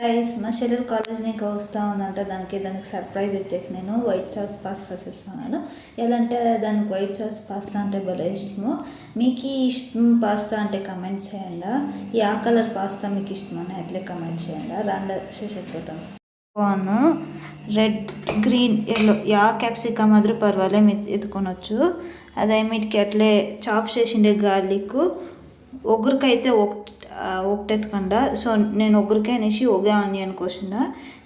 Guys మా చెల్లెలు college నీకు వస్తూ ఉందంటే దానికి సర్ప్రైజ్ ఇచ్చేకి నేను వైట్ సాస్ పాస్తా చేస్తున్నాను. ఎలా అంటే దానికి వైట్ సాస్ పాస్తా అంటే భలే ఇష్టము. మీకు ఇష్టం పాస్తా అంటే కమెంట్ చేయండి. ఆ కలర్ పాస్తా మీకు ఇష్టమని అట్లే కమెంట్ చేయండి. రండి చేసేపోతాం. Corn, red, green, yellow capsicum మాదిరి పర్వాలే మీరు ఎత్తుకొనొచ్చు. అదేమిటికి అట్లే చాప్ చేసిండే గార్లిక్ ఒగ్గురికైతే ఒకటి ఎత్తుకండా. సో నేను ఒగ్గురికే అనేసి ఒకే ఆనియన్ కోసిన.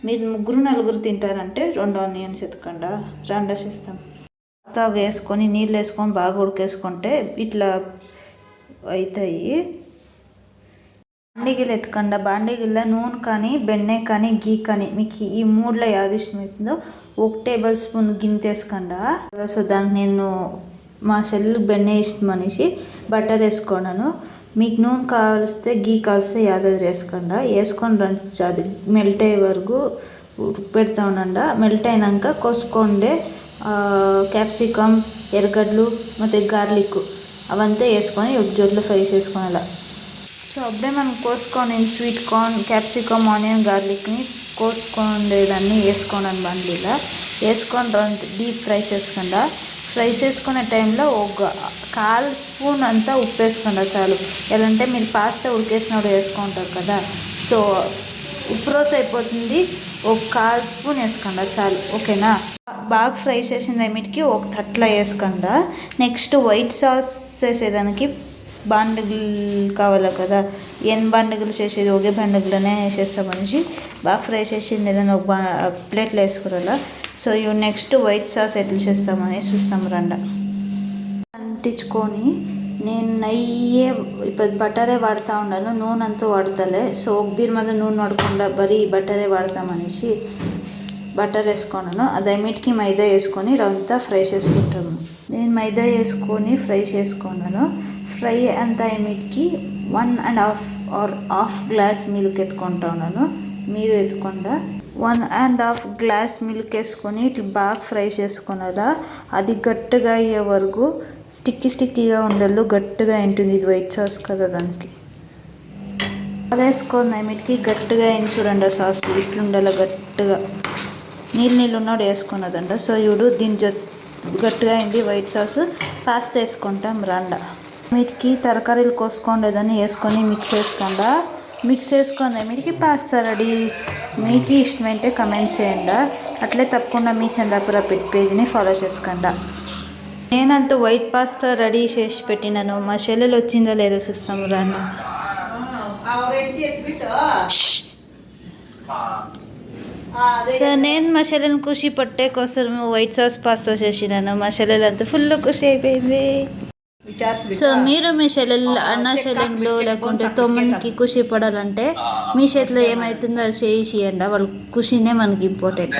మీరు ముగ్గురు నలుగురు తింటారంటే 2 ఆనియన్స్ ఎత్తుకండా. రెండు చేస్తాం. పాస్తా వేసుకొని నీళ్ళు వేసుకొని బాగా ఉడికేసుకుంటే ఇట్లా అవుతాయి. బాండిగిలు ఎత్తుకండా. బాండిగిల్లో నూనె కానీ బెన్నె కానీ గీ కానీ మీకు ఈ మూడులో ఏది ఇష్టమవుతుందో 1 టేబుల్ స్పూన్ గింతేసుకండా. సో దానికి నేను మా చెల్లి బెన్నె ఇష్టం అనేసి బటర్ వేసుకున్నాను. మీకు నూనె కావలిస్తే గీ కావలిస్తే యాదగిరి వేసుకొని అది మెల్ట్ అయ్యే వరకు పెడతా ఉండండి. మెల్ట్ అయినాక కోసుకోండే క్యాప్సికమ్, ఎర్రగడ్డలు ಮತ್ತು గార్లిక్ అవంతా వేసుకొని ఒక జొడ్లో ఫ్రై చేసుకోవాలి. సో అప్పుడే మనం కోసుకొని స్వీట్ కార్న్, క్యాప్సికమ్, ఆనియన్, గార్లిక్ని కోసుకుండేదాన్ని వేసుకోండి. బండిలో వేసుకొని డీప్ ఫ్రై చేసుకోండి. ఫ్రై చేసుకునే టైంలో ఒక 1/4 స్పూన్ అంతా ఉప్పు వేసుకోండి చాలు. ఎలా అంటే మీరు పాస్తా ఉడికేసినప్పుడు వేసుకుంటారు కదా, సో ఉప్పు రోస్ అయిపోతుంది. ఒక 1/4 స్పూన్ వేసుకోండి చాలు. ఓకేనా? బాగా ఫ్రై చేసిన ఏమిటికి ఒక తట్లో వేసుకోండి. నెక్స్ట్ వైట్ సాస్ చేసేదానికి బాండిగలు కావాలి కదా. బాండిగలు చేసేది ఒకే బాండిగలోనే వేసేస్తాం మనిషి. బాగా ఫ్రై చేసింది ఏదైనా ఒక ప్లేట్లో వేసుకురాలా. సో నెక్స్ట్ వైట్ సాస్ ఎట్లా చేస్తామని చూస్తాం రండి. అంటించుకొని నేను నెయ్యి ఇప్పుడు బటరే వాడుతూ ఉన్నాను, నూనె అంతా వాడతలే. సో ఒక దీని మీద నూనె వాడకుండా బరీ బటరే వాడతామనేసి బటర్ వేసుకున్నాను. అదేమిటికి మైదా వేసుకొని అంతా ఫ్రై చేసుకుంటాము. నేను మైదా వేసుకొని ఫ్రై చేసుకున్నాను. ఫ్రై అంతా ఏమిటికి 1.5 ఆర్ హాఫ్ గ్లాస్ మిల్క్ ఎత్తుకుంటా ఉన్నాను. మీరు ఎత్తుకుండా 1.5 గ్లాస్ మిల్క్ వేసుకొని ఇట్లా బాగా ఫ్రై చేసుకున్నారా. అది గట్టిగా అయ్యే వరకు స్టిక్కీగా ఉండాలి. గట్టిగా ఉంటుంది, ఇది వైట్ సాస్ కదా. దానికి అలా వేసుకొని ఏమిటికి గట్టిగా అయిన చూడండి. సాస్ ఇట్లుండాలి గట్టిగా. నీళ్ళు ఉన్నాడు వేసుకున్నదంట. సో దీని గట్టిగా అయింది వైట్ సాస్. పాస్తా వేసుకుంటాం రండ. వీటికి తరకారీలు కోసుకోండేదని వేసుకొని మిక్స్ చేసుకోండి. మిక్స్ చేసుకొని వీటికి పాస్తా రెడీ. మీకు ఇష్టమైతే కమెంట్స్ చేయండి. అట్లే తప్పకుండా మీ చందాపుర పెట్ పేజ్ని ఫాలో చేసుకోండి. నేనంతా వైట్ పాస్తా రెడీ చేసి పెట్టినాను. మా చెల్లెలు వచ్చిందో లేదో చూస్తాము రాను. సో నేను మా చెల్లెని ఖుషి పట్టే కోసం వైట్ సాస్ పాస్తా చేసినాను. మా చెల్లెలు అంతా ఫుల్ ఖుషి అయిపోయింది. సో మీరు మీ చెల్లెలు అన్న చెల్లెళ్ళు లేకుంటే తమ్మునికి ఖుషి పడాలంటే మీ చేతిలో ఏమవుతుందో అది చేయండి. వాళ్ళ ఖుషినే మనకి ఇంపార్టెంట్.